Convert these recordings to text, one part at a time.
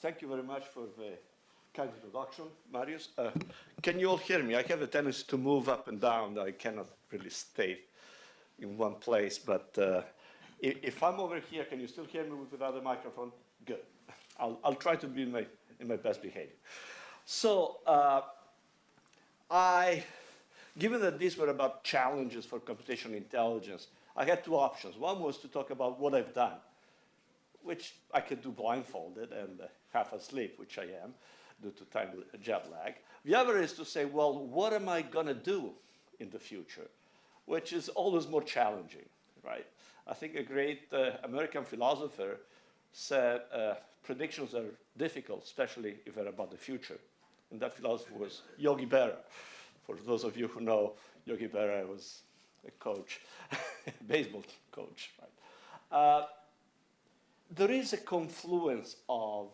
Thank you very much for the kind introduction, Marius. Can you all hear me? I have a tendency to move up and down. I cannot really stay in one place, but if I'm over here, can you still hear me with another microphone? Good. I'll try to be in my best behavior. So, given that these were about challenges for computational intelligence, I had two options. One was to talk about what I've done, which I could do blindfolded and half asleep, which I am, due to time jet lag. The other is to say, well, what am I going to do in the future, which is always more challenging, right? I think a great American philosopher said predictions are difficult, especially if they're about the future. And that philosopher was Yogi Berra. For those of you who know, Yogi Berra was a coach, baseball coach, right? There is a confluence of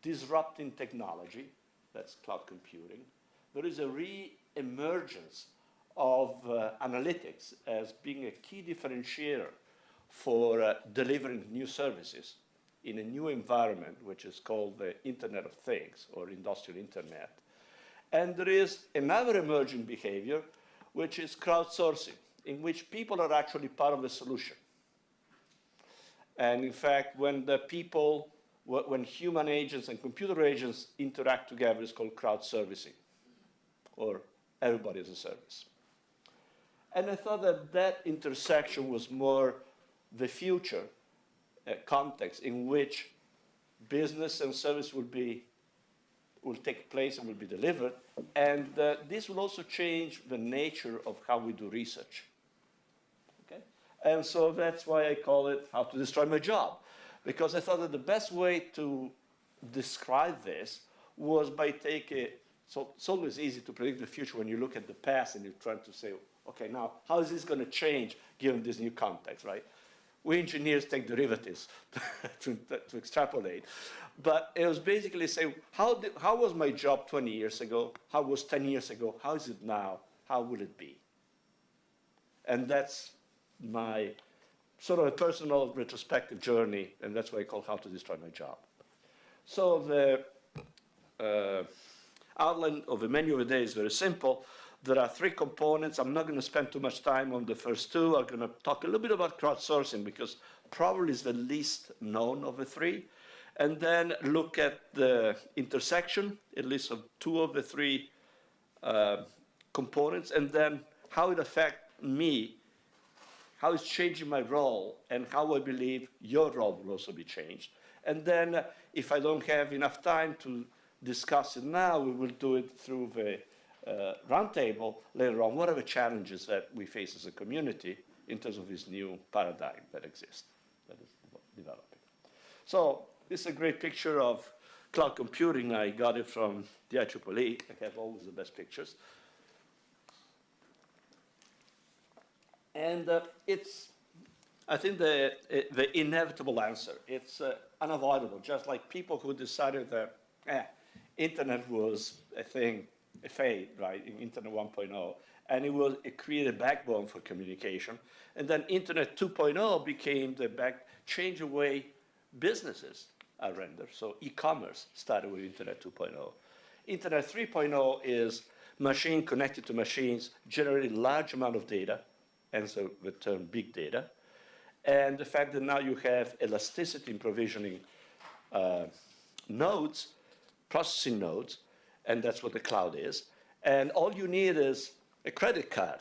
disrupting technology, that's cloud computing. There is a re-emergence of analytics as being a key differentiator for delivering new services in a new environment, which is called the Internet of Things, or Industrial Internet. And there is another emerging behavior, which is crowdsourcing, in which people are actually part of the solution. And in fact, when when human agents and computer agents interact together, it's called crowdsourcing, or everybody as a service. And I thought that that intersection was more the future context in which business and service will take place and will be delivered. And this will also change the nature of how we do research. Okay? And so that's why I call it How to Destroy My Job. Because I thought that the best way to describe this was by taking, so it's always easy to predict the future when you look at the past and you're trying to say, okay, now, how is this going to change given this new context, right? We engineers take derivatives to extrapolate. But it was basically saying, how was my job 20 years ago? How was 10 years ago? How is it now? How will it be? And that's my sort of a personal retrospective journey, and that's what I call How to Destroy My Job. So the outline of the menu of the day is very simple. There are three components. I'm not going to spend too much time on the first two. I'm going to talk a little bit about crowdsourcing because probably is the least known of the three. And then look at the intersection, at least of two of the three components, and then how it affects me, how it's changing my role, and how I believe your role will also be changed. And then if I don't have enough time to discuss it now, we will do it through the roundtable later on. What are the challenges that we face as a community in terms of this new paradigm that exists, that is developing? So this is a great picture of cloud computing. I got it from the IEEE. I have always the best pictures. And it's, I think, the inevitable answer. It's unavoidable, just like people who decided that internet was a thing, a fad, right, in Internet 1.0, and it created a backbone for communication. And then Internet 2.0 became change the way businesses are rendered. So e-commerce started with Internet 2.0. Internet 3.0 is machine connected to machines, generating large amount of data, and so the term big data. And the fact that now you have elasticity in provisioning nodes, processing nodes, and that's what the cloud is. And all you need is a credit card.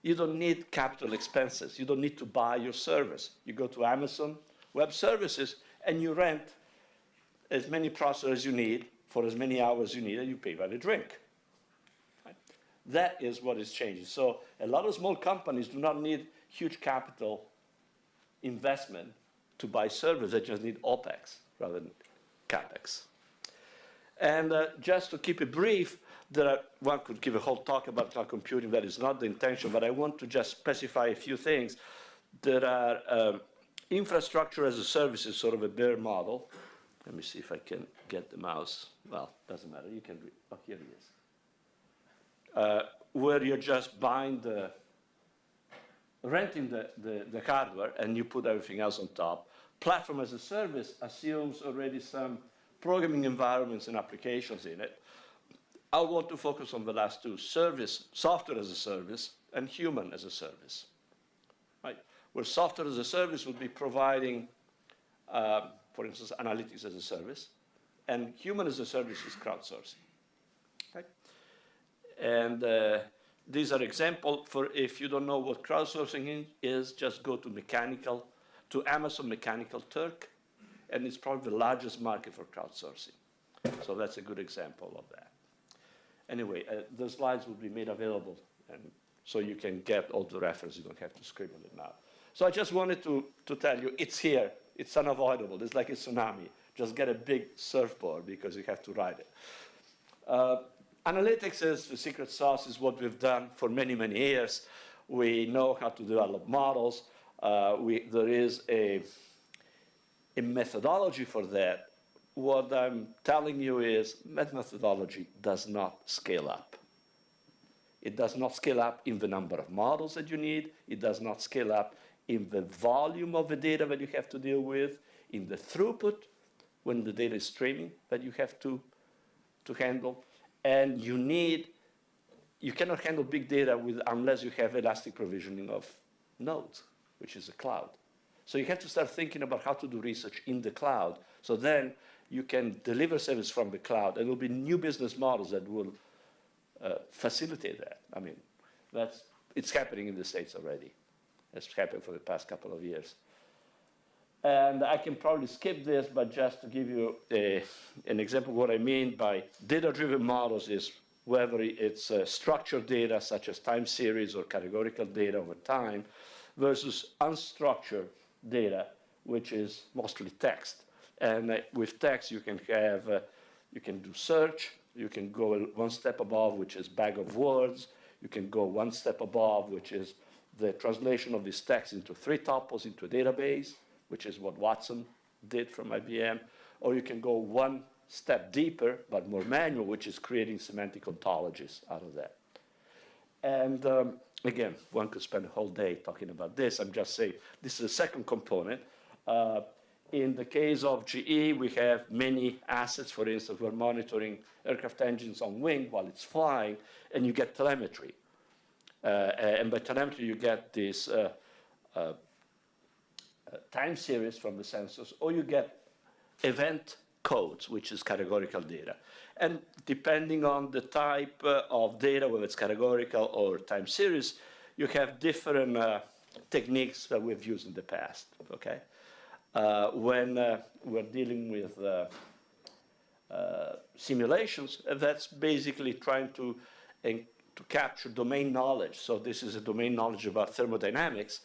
You don't need capital expenses. You don't need to buy your service. You go to Amazon Web Services, and you rent as many processors as you need for as many hours you need, and you pay by the drink. Right? That is what is changing. So a lot of small companies do not need huge capital investment to buy servers. They just need OpEx rather than CapEx. And just to keep it brief, one could give a whole talk about cloud computing. That is not the intention, but I want to just specify a few things. There are infrastructure as a service is sort of a bare model. Let me see if I can get the mouse. Well, doesn't matter. You can read. Oh, here it is. Where you're just buying renting the hardware, and you put everything else on top. Platform as a service assumes already some programming environments and applications in it. I want to focus on the last two, service, software as a service, and human as a service, right? Where software as a service would be providing, for instance, analytics as a service, and human as a service is crowdsourcing, right? And these are examples for, if you don't know what crowdsourcing is, just go to Amazon Mechanical Turk, and it's probably the largest market for crowdsourcing. So that's a good example of that. Anyway, the slides will be made available, and so you can get all the references. You don't have to scribble it now. So I just wanted to tell you, it's here. It's unavoidable. It's like a tsunami. Just get a big surfboard because you have to ride it. Analytics is the secret sauce, is what we've done for many, many years. We know how to develop models. There is a methodology for that. What I'm telling you is that methodology does not scale up. It does not scale up in the number of models that you need. It does not scale up in the volume of the data that you have to deal with, in the throughput when the data is streaming that you have to handle. And you cannot handle big data unless you have elastic provisioning of nodes, which is the cloud. So you have to start thinking about how to do research in the cloud. So then you can deliver service from the cloud, and there will be new business models that will facilitate that. I mean, it's happening in the States already. It's happened for the past couple of years. And I can probably skip this, but just to give you an example of what I mean by data-driven models is whether it's structured data, such as time series or categorical data over time, versus unstructured data, which is mostly text. And with text, you can do search. You can go one step above, which is bag of words. You can go one step above, which is the translation of this text into 3 tuples into a database, which is what Watson did from IBM. Or you can go one step deeper, but more manual, which is creating semantic ontologies out of that. And again, one could spend a whole day talking about this. I'm just saying this is the second component. In the case of GE, we have many assets. For instance, we're monitoring aircraft engines on wing while it's flying, and you get telemetry. And by telemetry, you get this time series from the sensors, or you get event codes, which is categorical data. And depending on the type of data, whether it's categorical or time series, you have different techniques that we've used in the past, okay? When we're dealing with simulations, that's basically trying to capture domain knowledge. So this is a domain knowledge about thermodynamics.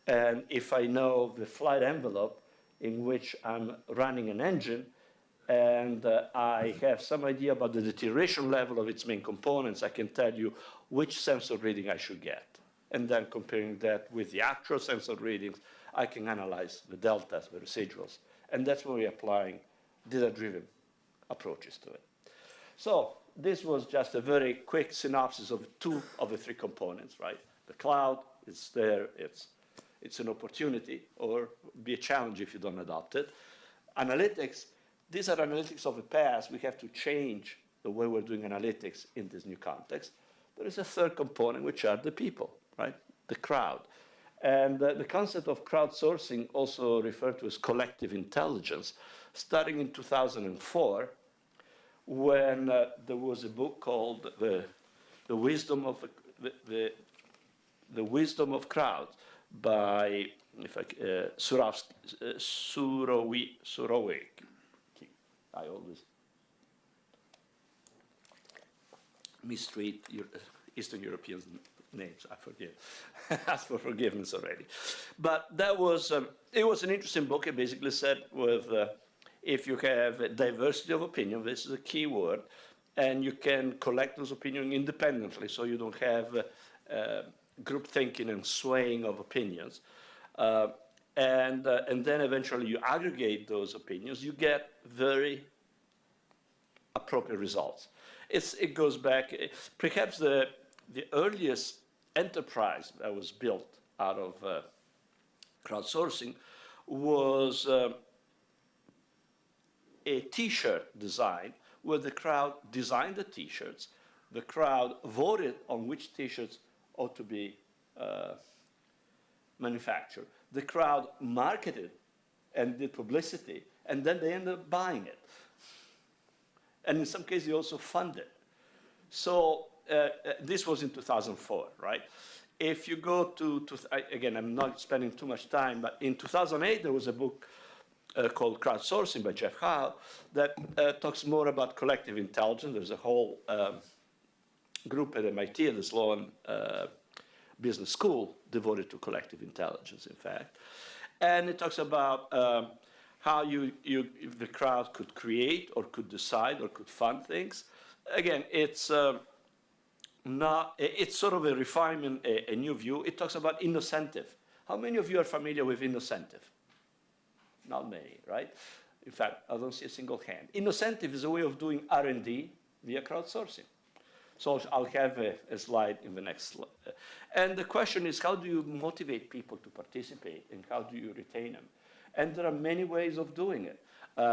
And if I know the flight envelope in which I'm running an engine, and I have some idea about the deterioration level of its main components, I can tell you which sensor reading I should get. And then comparing that with the actual sensor readings, I can analyze the deltas, the residuals. And that's when we're applying data-driven approaches to it. So this was just a very quick synopsis of 2 of the 3 components, right? The cloud is there. It's an opportunity, or be a challenge if you don't adopt it. Analytics, these are analytics of the past. We have to change the way we're doing analytics in this new context. There is a third component, which are the people, right? The crowd. And the concept of crowdsourcing, also referred to as collective intelligence, starting in 2004, when there was a book called The Wisdom of Crowds by Surowiecki. I always mistreat Eastern European names. I forgive. Ask for forgiveness already. But that was it was an interesting book. It basically said if you have a diversity of opinion, this is a key word, and you can collect those opinions independently, so you don't have group thinking and swaying of opinions. And then eventually you aggregate those opinions, you get very appropriate results. It goes back, perhaps the earliest enterprise that was built out of crowdsourcing was a T-shirt design where the crowd designed the T-shirts, the crowd voted on which T-shirts ought to be manufactured. The crowd marketed and did publicity, and then they ended up buying it. And in some cases, they also funded. So this was in 2004, right? If you go again, I'm not spending too much time, but in 2008, there was a book called Crowdsourcing by Jeff Howe that talks more about collective intelligence. There's a whole group at MIT, at the Sloan Business School, devoted to collective intelligence, in fact. And it talks about how the crowd could create or could decide or could fund things. Again, it's sort of a refinement, a new view. It talks about innocentive. How many of you are familiar with innocentive? Not many, right? In fact, I don't see a single hand. Innocentive is a way of doing R&D via crowdsourcing. So I'll have a slide in the next slide. And the question is, how do you motivate people to participate, and how do you retain them? And there are many ways of doing it.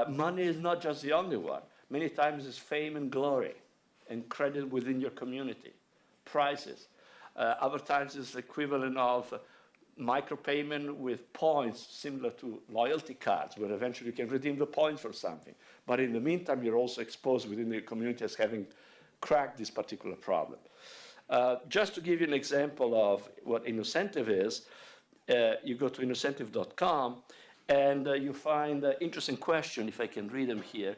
Money is not just the only one. Many times it's fame and glory and credit within your community, prizes. Other times it's the equivalent of micropayment with points similar to loyalty cards, where eventually you can redeem the points for something. But in the meantime, you're also exposed within the community as having cracked this particular problem. Just to give you an example of what innocentive is, you go to innocentive.com and you find an interesting question, if I can read them here.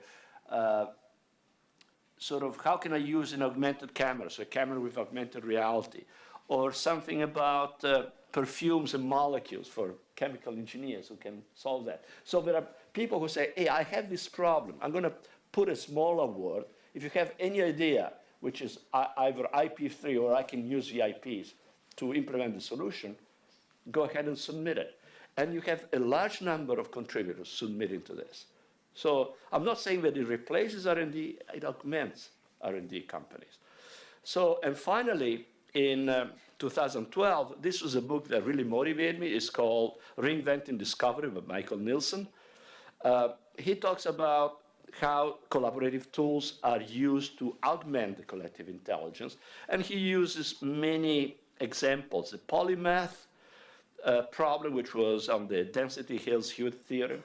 Sort of, how can I use an augmented camera, so a camera with augmented reality, or something about perfumes and molecules for chemical engineers who can solve that. So there are people who say, hey, I have this problem. I'm going to put a small award. If you have any idea, which is either IP3 or I can use the IPs to implement the solution, go ahead and submit it. And you have a large number of contributors submitting to this. So I'm not saying that it replaces R&D, it augments R&D companies. So, and finally, in 2012, this was a book that really motivated me. It's called Reinventing Discovery by Michael Nielsen. He talks about how collaborative tools are used to augment the collective intelligence. And he uses many examples. The polymath problem, which was on the density-Hales-Hewitt theorem.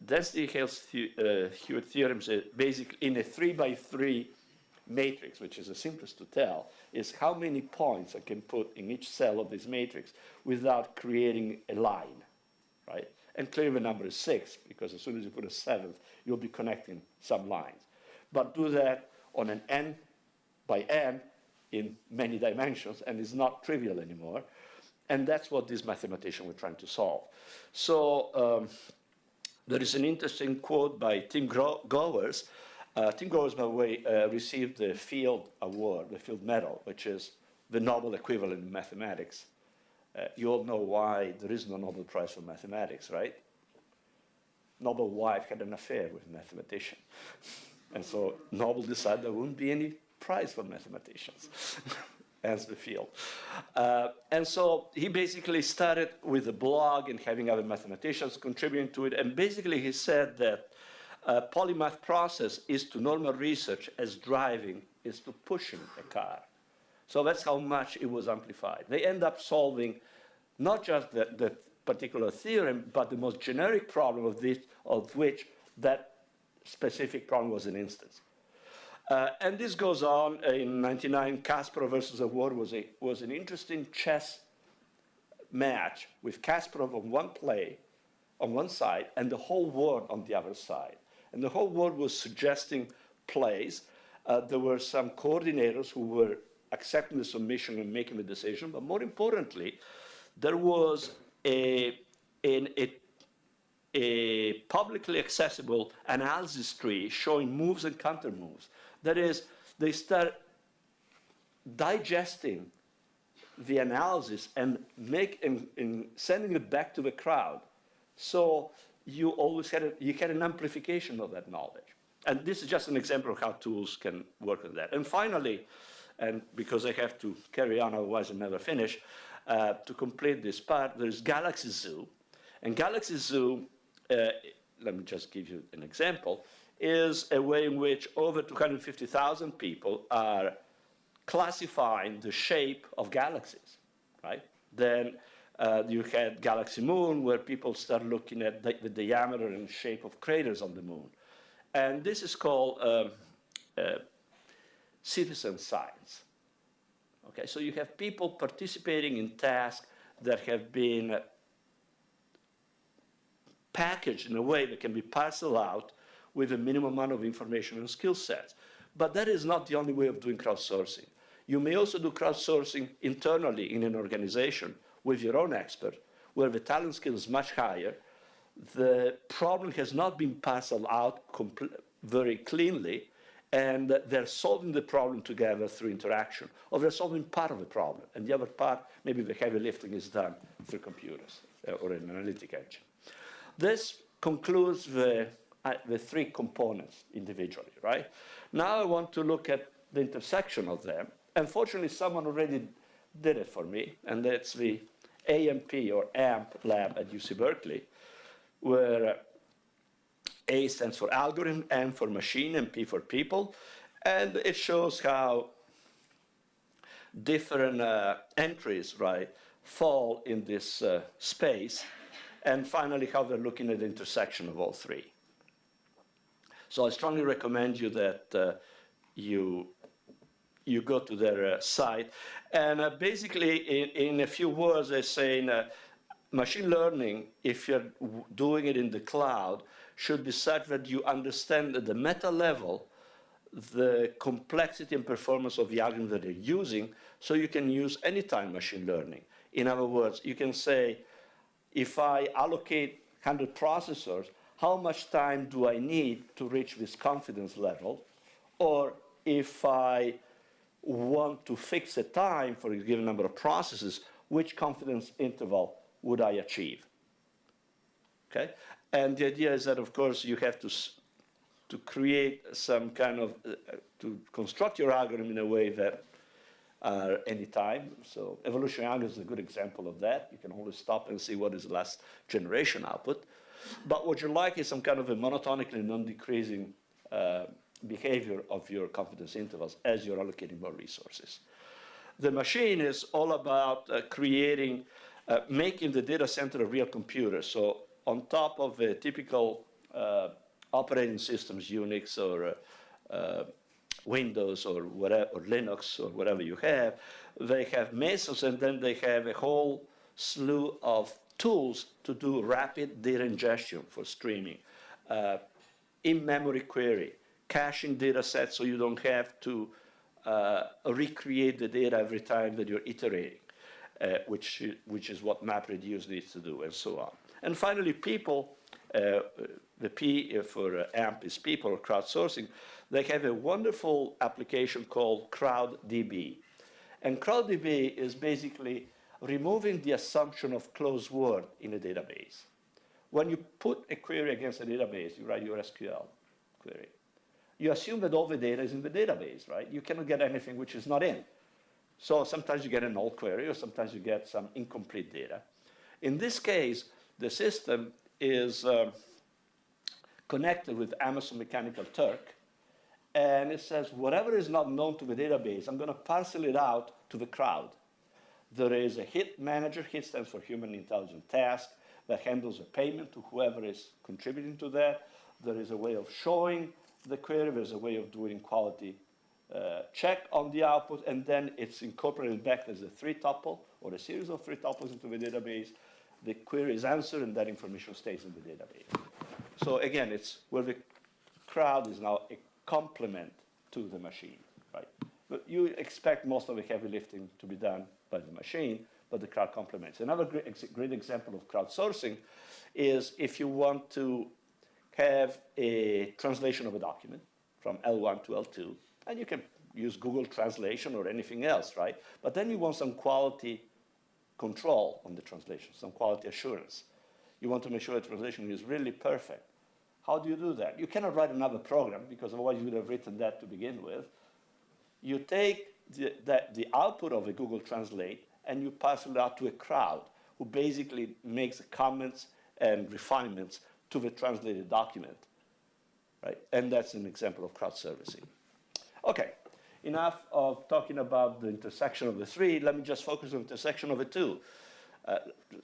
Density-Hales-Hewitt theorem is basically in a 3x3 matrix, which is the simplest to tell, is how many points I can put in each cell of this matrix without creating a line, right? And clearly the number is 6, because as soon as you put a 7th, you'll be connecting some lines. But do that on an n by n in many dimensions, and it's not trivial anymore. And that's what these mathematicians were trying to solve. So there is an interesting quote by Tim Gowers. Tim Gowers, by the way, received the Field Award, the Field Medal, which is the Nobel equivalent in mathematics. You all know why there is no Nobel Prize for mathematics, right? Nobel's wife had an affair with a mathematician. And so Nobel decided there wouldn't be any prize for mathematicians, as the field. And so he basically started with a blog and having other mathematicians contributing to it. And basically he said that polymath process is to normal research as driving is to pushing a car. So that's how much it was amplified. They end up solving not just the particular theorem, but the most generic problem of which that specific problem was an instance. And this goes on. In 1999, Kasparov versus the world was an interesting chess match with Kasparov on one play, on one side, and the whole world on the other side. And the whole world was suggesting plays. There were some coordinators who were accepting the submission and making the decision, but more importantly, there was a publicly accessible analysis tree showing moves and counter moves. That is, they start digesting the analysis and sending it back to the crowd. So you always had an amplification of that knowledge. And this is just an example of how tools can work on that. And finally, and because I have to carry on, otherwise I'll never finish, to complete this part, there's Galaxy Zoo. And Galaxy Zoo, let me just give you an example, is a way in which over 250,000 people are classifying the shape of galaxies, right? Then you had Galaxy Moon, where people start looking at the diameter and shape of craters on the moon. And this is called citizen science. Okay, so you have people participating in tasks that have been packaged in a way that can be parceled out with a minimum amount of information and skill sets. But that is not the only way of doing crowdsourcing. You may also do crowdsourcing internally in an organization with your own expert, where the talent skill is much higher. The problem has not been parceled out very cleanly, and they're solving the problem together through interaction, or they're solving part of the problem, and the other part, maybe the heavy lifting is done through computers or an analytic engine. This concludes the three components individually, right? Now I want to look at the intersection of them. Unfortunately, someone already did it for me, and that's the AMP or AMP lab at UC Berkeley, where A stands for algorithm, M for machine, and P for people. And it shows how different entries, right, fall in this space. And finally, how they're looking at the intersection of all three. So I strongly recommend you that you go to their site. And basically, in a few words, they're saying machine learning, if you're doing it in the cloud, should be such that you understand at the meta level the complexity and performance of the algorithm that you're using, so you can use anytime machine learning. In other words, you can say, if I allocate 100 processors, how much time do I need to reach this confidence level? Or if I want to fix a time for a given number of processes, which confidence interval would I achieve? Okay? And the idea is that, of course, you have to create some kind of, to construct your algorithm in a way that are anytime. So evolutionary algorithm is a good example of that. You can always stop and see what is the last generation output. But what you like is some kind of a monotonically non-decreasing behavior of your confidence intervals as you're allocating more resources. The machine is all about creating, making the data center a real computer. So on top of a typical operating systems, Unix or Windows or whatever, or Linux or whatever you have, they have mesos, and then they have a whole slew of tools to do rapid data ingestion for streaming, in-memory query, caching data sets so you don't have to recreate the data every time that you're iterating, which is what MapReduce needs to do, and so on. And finally, people, the P for AMP is people, or crowdsourcing. They have a wonderful application called CrowdDB. And CrowdDB is basically removing the assumption of closed word in a database. When you put a query against a database, you write your SQL query. You assume that all the data is in the database, right? You cannot get anything which is not in. So sometimes you get a null query, or sometimes you get some incomplete data. In this case, the system is connected with Amazon Mechanical Turk, and it says, whatever is not known to the database, I'm going to parcel it out to the crowd. There is a HIT manager. HIT stands for Human Intelligent Task, that handles a payment to whoever is contributing to that. There is a way of showing the query. There's a way of doing quality check on the output, and then it's incorporated back as a three-tuple or a series of three-tuples into the database. The query is answered, and that information stays in the database. So again, it's where the crowd is now a complement to the machine, right? But you expect most of the heavy lifting to be done by the machine, but the crowd complements. Another great example of crowdsourcing is if you want to have a translation of a document from L1 to L2, and you can use Google Translation or anything else, right? But then you want some quality control on the translation, some quality assurance. You want to make sure the translation is really perfect. How do you do that? You cannot write another program, because otherwise you would have written that to begin with. You take the output of a Google Translate and you pass it out to a crowd who basically makes comments and refinements to the translated document, right? And that's an example of crowd-servicing. Okay, enough of talking about the intersection of the three. Let me just focus on the intersection of the two.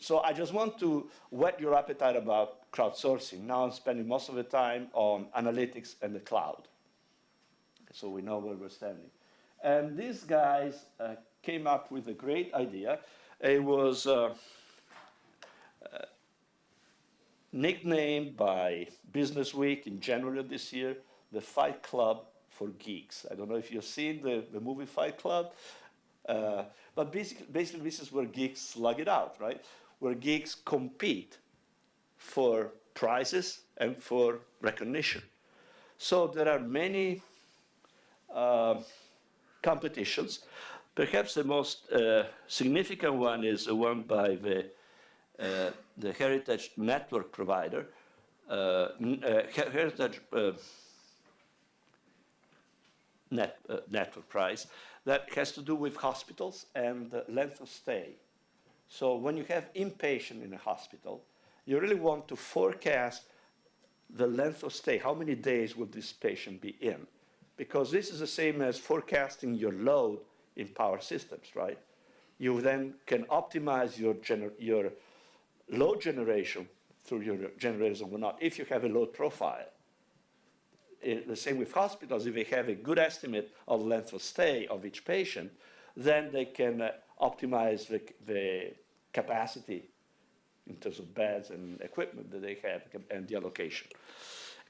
So I just want to whet your appetite about crowdsourcing. Now I'm spending most of the time on analytics and the cloud, so we know where we're standing. And these guys came up with a great idea. It was nicknamed by Businessweek in January of this year, the Fight Club for Geeks. I don't know if you've seen the movie Fight Club, but basically this is where geeks slug it out, right? Where geeks compete for prizes and for recognition. So there are many competitions. Perhaps the most significant one is the one by the Heritage Network provider, Heritage Network Prize, that has to do with hospitals and the length of stay. So when you have inpatient in a hospital, you really want to forecast the length of stay. How many days will this patient be in? Because this is the same as forecasting your load in power systems, right? You then can optimize your load generation through your generators and whatnot if you have a load profile. The same with hospitals. If they have a good estimate of length of stay of each patient, then they can optimize the capacity in terms of beds and equipment that they have and the allocation.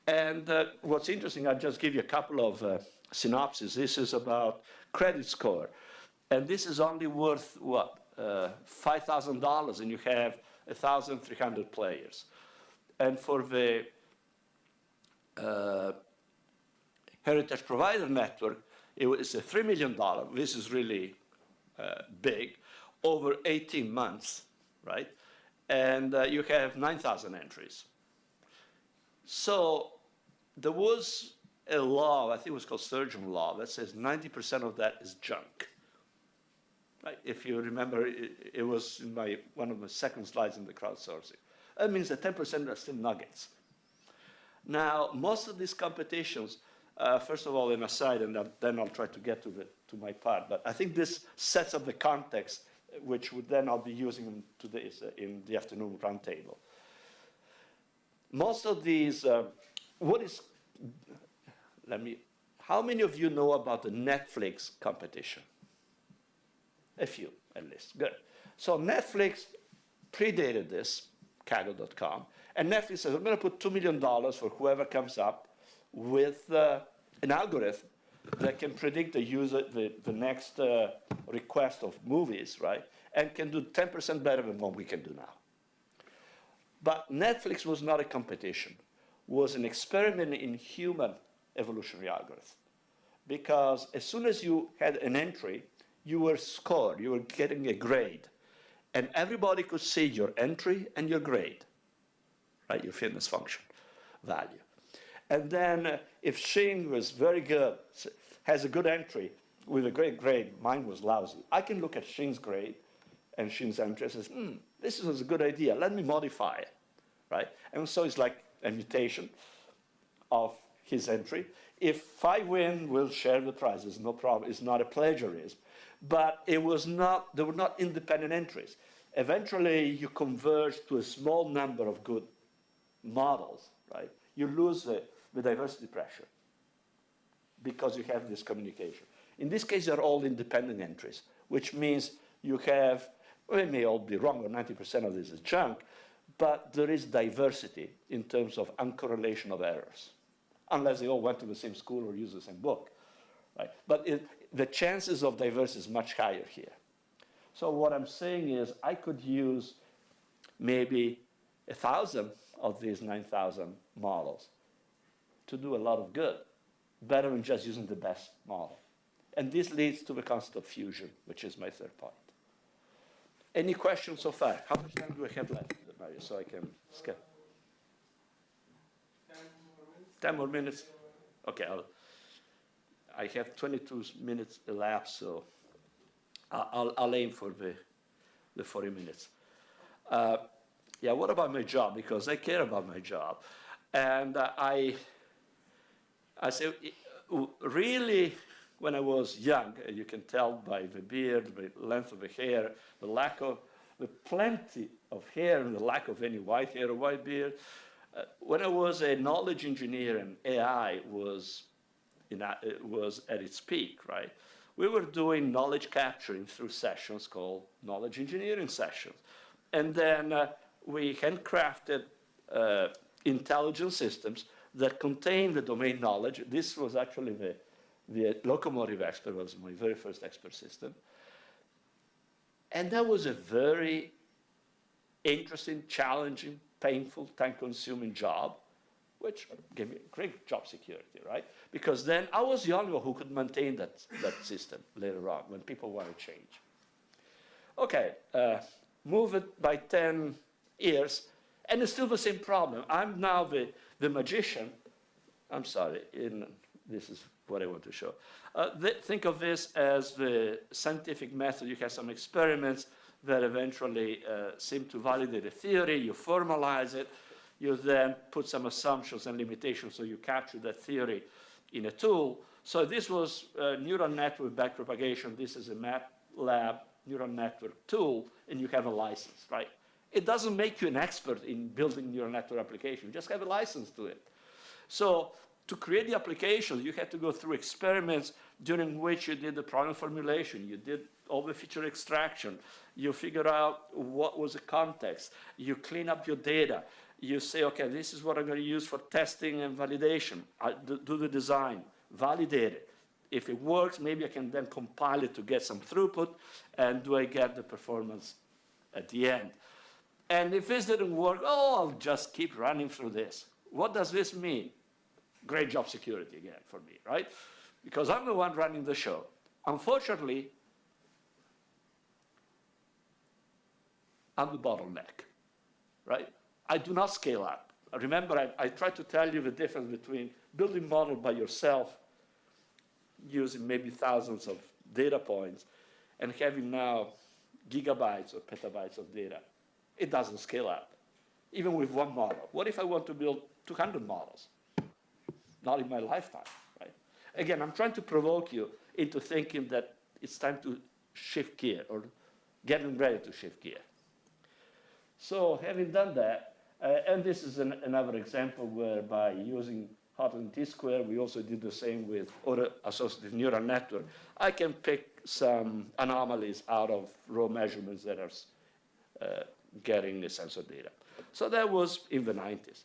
And what's interesting, I'll just give you a couple of synopses. This is about credit score. And this is only worth, what, $5,000, and you have 1,300 players. And for the Heritage Provider Network, it's a $3 million. This is really big, over 18 months, right? And you have 9,000 entries. So there was a law, I think it was called surgeon law, that says 90% of that is junk. Right? If you remember, it was in one of my second slides in the crowdsourcing. That means that 10% are still nuggets. Now, most of these competitions, first of all, an aside, and then I'll try to get to my part, but I think this sets up the context, which then I'll be using in the afternoon roundtable. Most of these, how many of you know about the Netflix competition? A few, at least. Good. So Netflix predated this, Kaggle.com, and Netflix says, I'm going to put $2 million for whoever comes up with an algorithm that can predict the next request of movies, right? And can do 10% better than what we can do now. But Netflix was not a competition. It was an experiment in human evolutionary algorithm. Because as soon as you had an entry, you were scored, you were getting a grade. And everybody could see your entry and your grade, right? Your fitness function value. And then if Shing was very good, has a good entry with a great grade, mine was lousy, I can look at Shing's grade and Shing's entry and says, this is a good idea, let me modify it, right? And so it's like a mutation of his entry. If I win, we'll share the prizes, no problem, it's not a plagiarism. But they were not independent entries. Eventually, you converge to a small number of good models, right? You lose the diversity pressure because you have this communication. In this case, they're all independent entries, which means you have, well, it may all be wrong, or 90% of this is junk, but there is diversity in terms of uncorrelation of errors, unless they all went to the same school or use the same book, right? But the chances of diversity is much higher here. So what I'm saying is I could use maybe 1,000 of these 9,000 models to do a lot of good, better than just using the best model. And this leads to the concept of fusion, which is my third point. Any questions so far? How much time do I have left, Mario, so I can skip? 10 more minutes? Okay, I have 22 minutes elapsed, so I'll aim for the 40 minutes. yeah, what about my job? Because I care about my job. And I said, really, when I was young, you can tell by the beard, the length of the hair, the plenty of hair and the lack of any white hair or white beard. When I was a knowledge engineer and AI was at its peak, right? We were doing knowledge capturing through sessions called knowledge engineering sessions. And then we handcrafted intelligent systems that contain the domain knowledge. This was actually the locomotive expert, was my very first expert system. And that was a very interesting, challenging, painful, time-consuming job, which gave me great job security, right? Because then I was the only one who could maintain that system later on when people want to change. Okay, move it by 10 years, and it's still the same problem. I'm now the magician. I'm sorry, this is what I want to show. Think of this as the scientific method. You have some experiments that eventually seem to validate a theory. You formalize it. You then put some assumptions and limitations, so you capture that theory in a tool. So this was neural network backpropagation. This is a MATLAB neural network tool, and you have a license, right? It doesn't make you an expert in building neural network application. You just have a license to it. So to create the application, you had to go through experiments during which you did the problem formulation, you did all the feature extraction, you figure out what was the context, you clean up your data, you say, okay, this is what I'm going to use for testing and validation. I do the design, validate it. If it works, maybe I can then compile it to get some throughput, and do I get the performance at the end? And if this didn't work, oh, I'll just keep running through this. What does this mean? Great job security again for me, right? Because I'm the one running the show. Unfortunately, I'm the bottleneck, right? I do not scale up. Remember, I tried to tell you the difference between building model by yourself, using maybe thousands of data points, and having now gigabytes or petabytes of data. It doesn't scale up, even with one model. What if I want to build 200 models? Not in my lifetime, right? Again, I'm trying to provoke you into thinking that it's time to shift gear, or getting ready to shift gear. So having done that, and this is another example where by using hot and T-squared, we also did the same with auto-associative neural network. I can pick some anomalies out of raw measurements that are getting the sensor data. So that was in the 90s.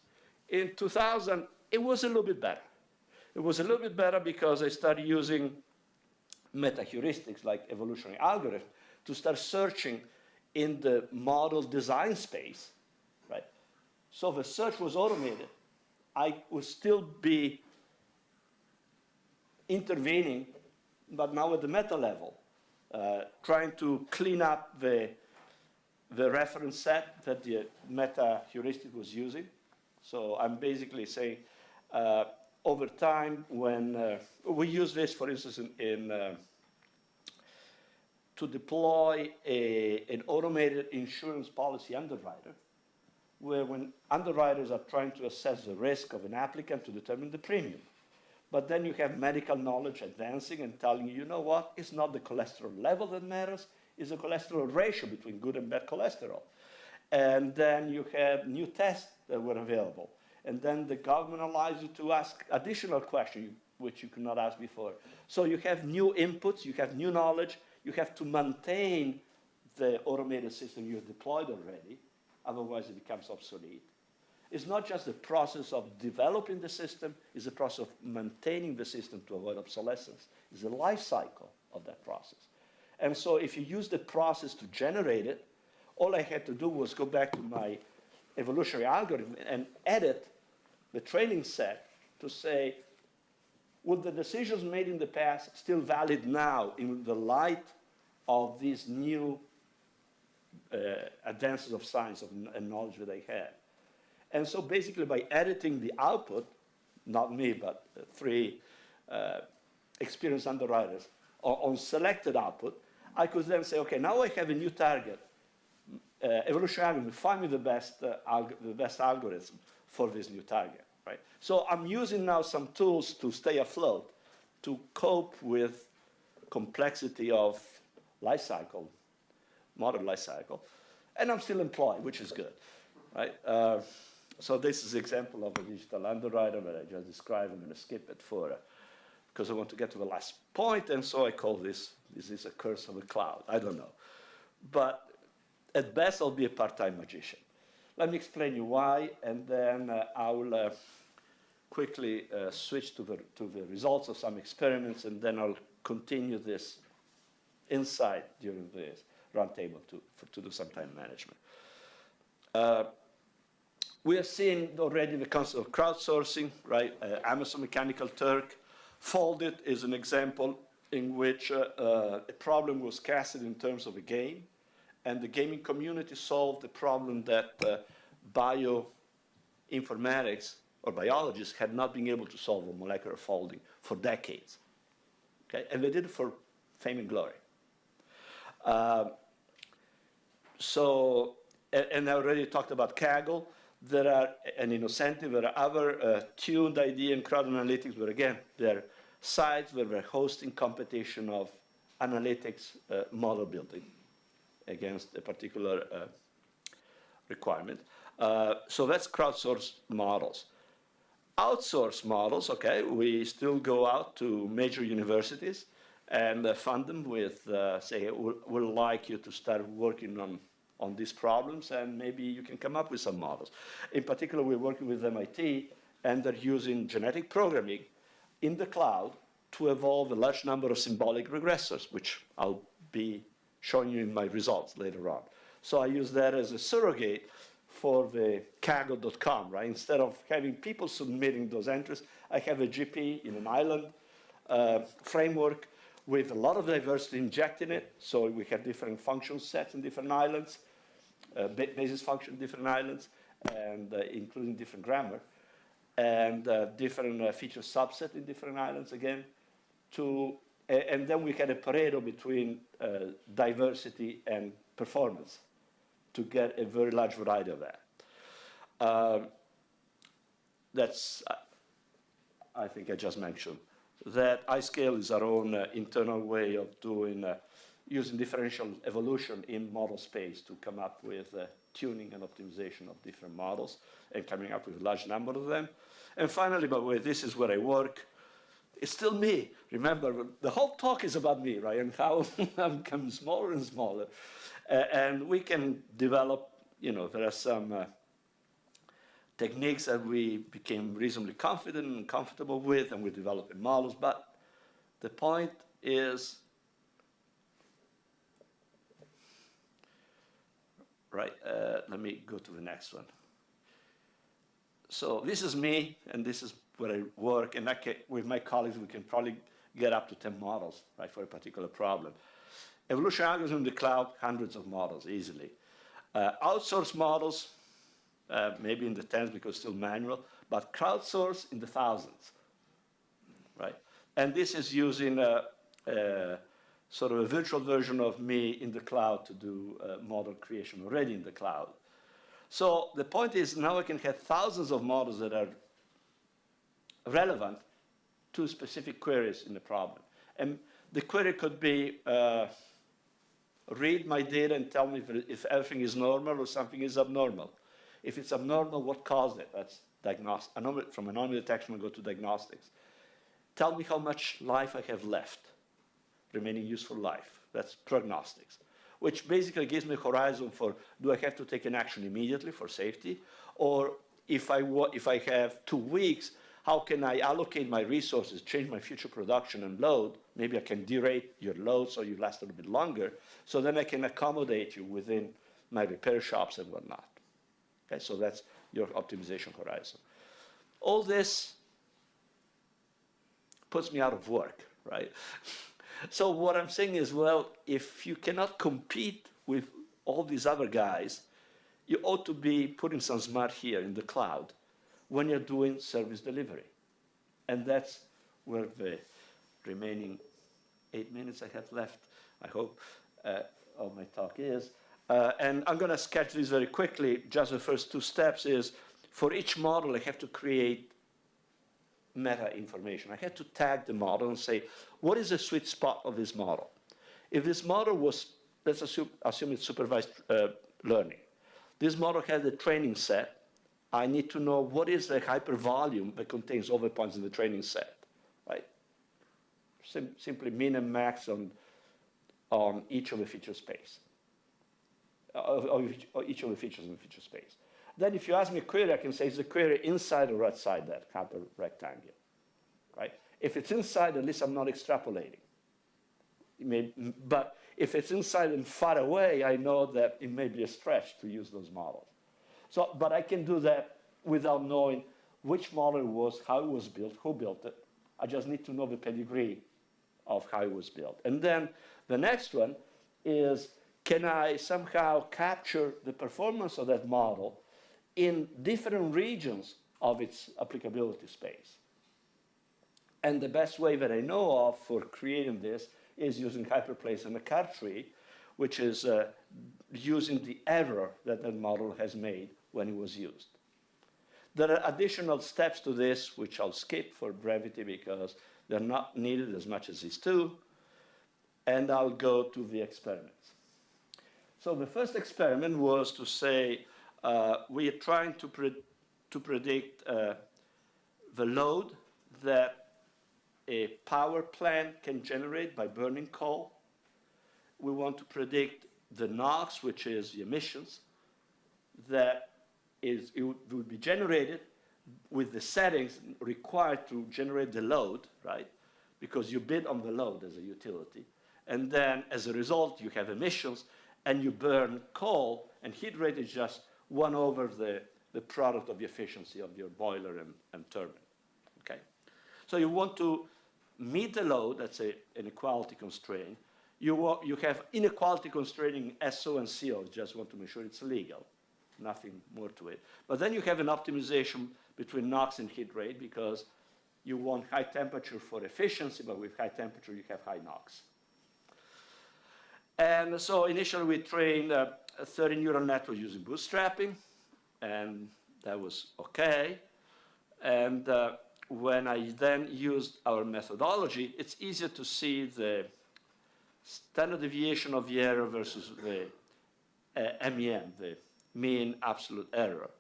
In 2000, it was a little bit better. It was a little bit better because I started using meta-heuristics like evolutionary algorithms to start searching in the model design space, right? So the search was automated. I would still be intervening, but now at the meta level, trying to clean up the reference set that the meta heuristic was using. So I'm basically saying, over time, when we use this, for instance, to deploy an automated insurance policy underwriter, where when underwriters are trying to assess the risk of an applicant to determine the premium. But then you have medical knowledge advancing and telling you, you know what, it's not the cholesterol level that matters, it's the cholesterol ratio between good and bad cholesterol. And then you have new tests that were available. And then the government allows you to ask additional questions, which you could not ask before. So you have new inputs, you have new knowledge, you have to maintain the automated system you've deployed already, otherwise it becomes obsolete. It's not just the process of developing the system, it's the process of maintaining the system to avoid obsolescence. It's the life cycle of that process. And so if you use the process to generate it, all I had to do was go back to my evolutionary algorithm and edit the training set to say, would the decisions made in the past still valid now in the light of these new advances of science and knowledge that I had? And so basically by editing the output, not me, but three experienced underwriters on selected output, I could then say, okay, now I have a new target, evolutionary algorithm will find me the best algorithm for this new target, right? So I'm using now some tools to stay afloat, to cope with complexity of life cycle, modern life cycle, and I'm still employed, which is good, right? So this is an example of a digital underwriter that I just described. I'm going to skip it because I want to get to the last point, and so I call this is a curse of the cloud. I don't know. But at best, I'll be a part-time magician. Let me explain you why, and then I will quickly switch to the results of some experiments, and then I'll continue this insight during this roundtable to do some time management. We have seen already the concept of crowdsourcing, right? Amazon Mechanical Turk. Foldit is an example in which a problem was casted in terms of a game, and the gaming community solved a problem that bioinformatics or biologists had not been able to solve with molecular folding for decades. Okay? And they did it for fame and glory. And I already talked about Kaggle. There are, and Innocentive, there are other tuned ID and crowd analytics, but again, they're sites where we're hosting competition of analytics model building against a particular requirement. So that's crowdsourced models. Outsourced models, okay, we still go out to major universities and fund them with, say, we'd like you to start working on these problems, and maybe you can come up with some models. In particular, we're working with MIT, and they're using genetic programming in the cloud to evolve a large number of symbolic regressors, which I'll be showing you in my results later on. So I use that as a surrogate for the Kaggle.com, right? Instead of having people submitting those entries, I have a GP in an island framework with a lot of diversity injected in it. So we have different function sets in different islands, basis function in different islands, and including different grammar, and different feature subset in different islands again. And then we had a Pareto between diversity and performance to get a very large variety of that. That's, I think I just mentioned, that iScale is our own internal way of doing, using differential evolution in model space to come up with tuning and optimization of different models and coming up with a large number of them. And finally, by the way, this is where I work. It's still me. Remember, the whole talk is about me, right? And how I'm becoming smaller and smaller. And we can develop, there are some techniques that we became reasonably confident and comfortable with, and we're developing models. But the point is, right, let me go to the next one. So this is me, and this is where I work, and with my colleagues, we can probably get up to 10 models, right, for a particular problem. Evolution algorithms in the cloud, hundreds of models, easily. Outsourced models, maybe in the tens because still manual, but crowdsourced in the thousands, right? And this is using sort of a virtual version of me in the cloud to do model creation already in the cloud. So the point is now I can have thousands of models that are relevant to specific queries in the problem. And the query could be, read my data and tell me if everything is normal or something is abnormal. If it's abnormal, what caused it? That's diagnostic. From anomaly detection, we go to diagnostics. Tell me how much life I have left, remaining useful life. That's prognostics, which basically gives me a horizon for, do I have to take an action immediately for safety? Or if I have 2 weeks, how can I allocate my resources, change my future production and load? Maybe I can derate your load so you last a little bit longer, so then I can accommodate you within my repair shops and whatnot. Okay, so that's your optimization horizon. All this puts me out of work, right? So what I'm saying is, well, if you cannot compete with all these other guys, you ought to be putting some smart here in the cloud when you're doing service delivery. And that's where the remaining 8 minutes I have left, I hope, of my talk is. And I'm going to sketch this very quickly. Just the first two steps is, for each model, I have to create meta information. I have to tag the model and say, what is the sweet spot of this model? If this model was, let's assume it's supervised learning. This model has a training set. I need to know what is the hypervolume that contains all the points in the training set, right? Simply min and max on each of the feature space, of each of the features in the feature space. Then if you ask me a query, I can say, is the query inside or outside that hyper rectangle, right? If it's inside, at least I'm not extrapolating. But if it's inside and far away, I know that it may be a stretch to use those models. So, but I can do that without knowing which model it was, how it was built, who built it. I just need to know the pedigree of how it was built. And then the next one is, can I somehow capture the performance of that model in different regions of its applicability space? And the best way that I know of for creating this is using hyperplace and a card tree, which is using the error that the model has made when it was used. There are additional steps to this, which I'll skip for brevity because they're not needed as much as these two. And I'll go to the experiments. So the first experiment was to say, we are trying to predict the load that a power plant can generate by burning coal. We want to predict the NOx, which is the emissions, that it would be generated with the settings required to generate the load, right? Because you bid on the load as a utility. And then, as a result, you have emissions, and you burn coal, and heat rate is just 1 over the product of the efficiency of your boiler and turbine, okay? So you want to meet the load, that's an inequality constraint. You have inequality constraining SO and CO, just want to make sure it's legal, nothing more to it. But then you have an optimization between NOx and heat rate because you want high temperature for efficiency, but with high temperature you have high NOx. And so initially we trained a 30 neural network using bootstrapping, and that was okay. And when I then used our methodology, it's easier to see the standard deviation of the error versus the MEM, the mean absolute error.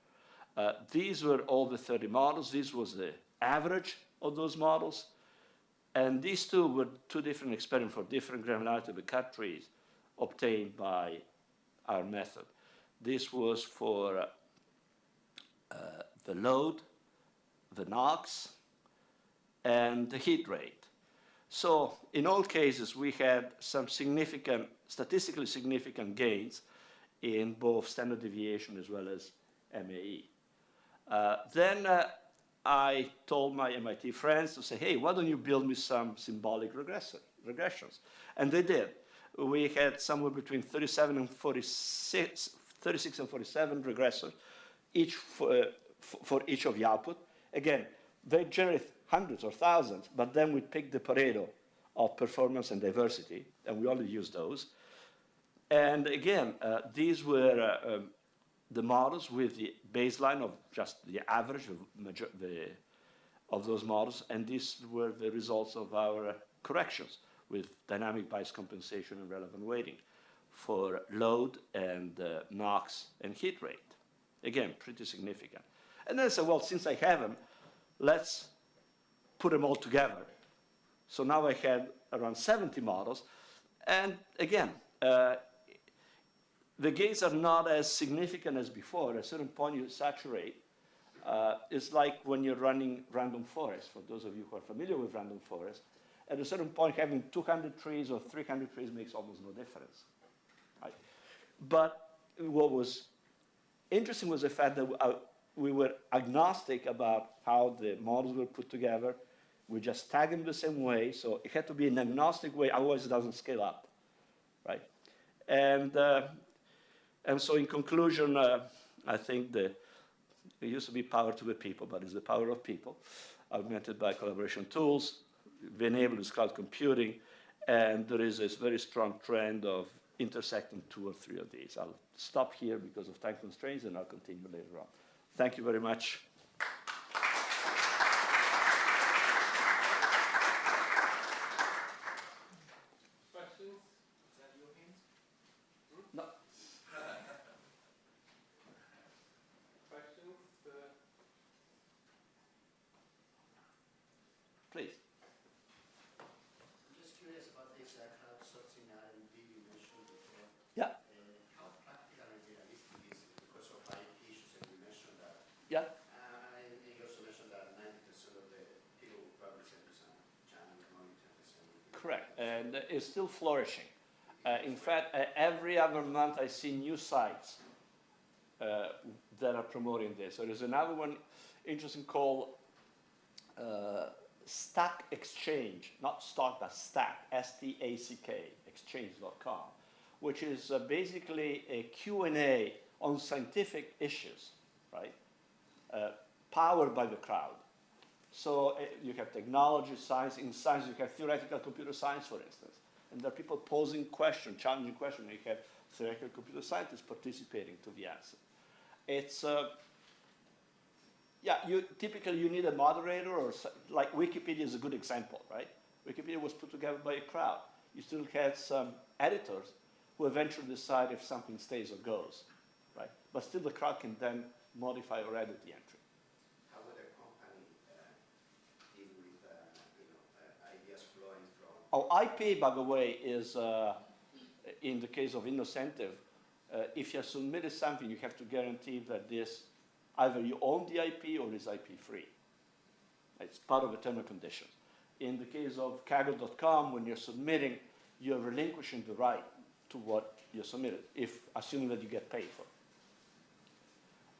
These were all the 30 models. This was the average of those models. And these two were two different experiments for different granularity of the cut trees obtained by our method. This was for the load, the NOx, and the heat rate. So in all cases, we had some significant, statistically significant gains in both standard deviation as well as MAE. Then I told my MIT friends to say, hey, why don't you build me some symbolic regressions? And they did. We had somewhere between 36 and 47 regressors, each for each of the output. Again, they generate hundreds or thousands, but then we pick the Pareto of performance and diversity, and we only use those. And again, these were the models with the baseline of just the average of those models, and these were the results of our corrections with dynamic bias compensation and relevant weighting for load and NOx and heat rate. Again, pretty significant. And then I said, well, since I have them, let's put them all together. So now I had around 70 models. And again, the gains are not as significant as before. At a certain point, you saturate. It's like when you're running random forest, for those of you who are familiar with random forest. At a certain point, having 200 trees or 300 trees makes almost no difference. Right? But what was interesting was the fact that we were agnostic about how the models were put together. We just tag them the same way, so it had to be an agnostic way, otherwise it doesn't scale up, right? And so in conclusion, I think that it used to be power to the people, but it's the power of people, augmented by collaboration tools, being able to cloud computing, and there is this very strong trend of intersect in 2 or 3 of these. I'll stop here because of time constraints, and I'll continue later on. Thank you very much. Questions? Is that your hint? No. Questions? Please. I'm just curious about this crowdsourcing R&D you mentioned before. Yeah. How practical and realistic is it because of IP issues, and you mentioned that. Yeah. And you also mentioned that 90% of the people who publish it is on channel, only 10%. Correct, and it's still flourishing. In fact, every other month I see new sites that are promoting this. So there's another one interesting called Stack Exchange, not stock, but Stack, S-T-A-C-K, exchange.com, which is basically a Q&A on scientific issues, right? Powered by the crowd. So you have technology, science. In science, you have theoretical computer science, for instance. And there are people posing questions, challenging questions. You have theoretical computer scientists participating to the answer. It's, yeah, typically you need a moderator, or like Wikipedia is a good example, right? Wikipedia was put together by a crowd. You still have some editors who eventually decide if something stays or goes, right? But still the crowd can then modify or edit the entry. How would a company deal with ideas flowing from? Oh, IP, by the way, is, in the case of Innocentive, if you submitted something, you have to guarantee that this, either you own the IP or is IP free. It's part of the term and conditions. In the case of Kaggle.com, when you're submitting, you're relinquishing the right to what you submitted, assuming that you get paid for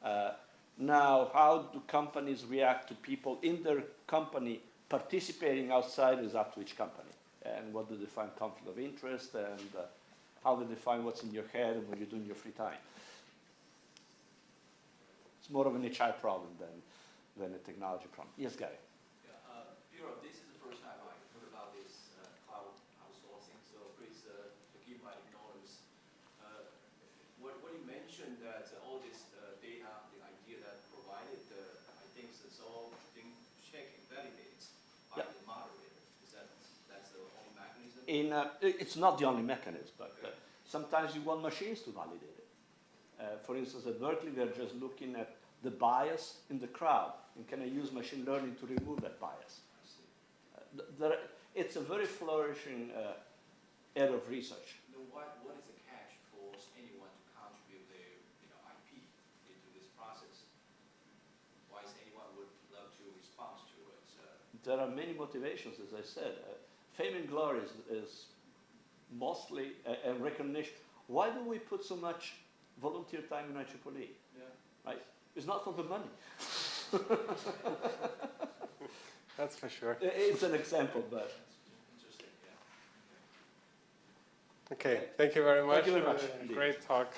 it. Now, how do companies react to people in their company participating outside is up to each company. And what do they find conflict of interest, and how they define what's in your head and what you do in your free time. It's more of an HR problem than a technology problem. Yes, Gary? Yeah, Piero, this is the first time I heard about this cloud outsourcing, so please forgive my ignorance. What you mentioned that all this data, the idea that provided, I think it's all being checked and validated by the moderator. That's the only mechanism? It's not the only mechanism, but sometimes you want machines to validate it. For instance, at Berkeley, they're just looking at the bias in the crowd, and can I use machine learning to remove that bias? It's a very flourishing area of research. What is the catch for anyone to contribute their IP into this process? Why is anyone would love to respond to it? There are many motivations, as I said. Fame and glory is mostly a recognition. Why do we put so much volunteer time in IEEE? Yeah. Right? It's not for the money. That's for sure. It's an example, but. Interesting, yeah. Okay, thank you very much. Thank you very much. Great talk.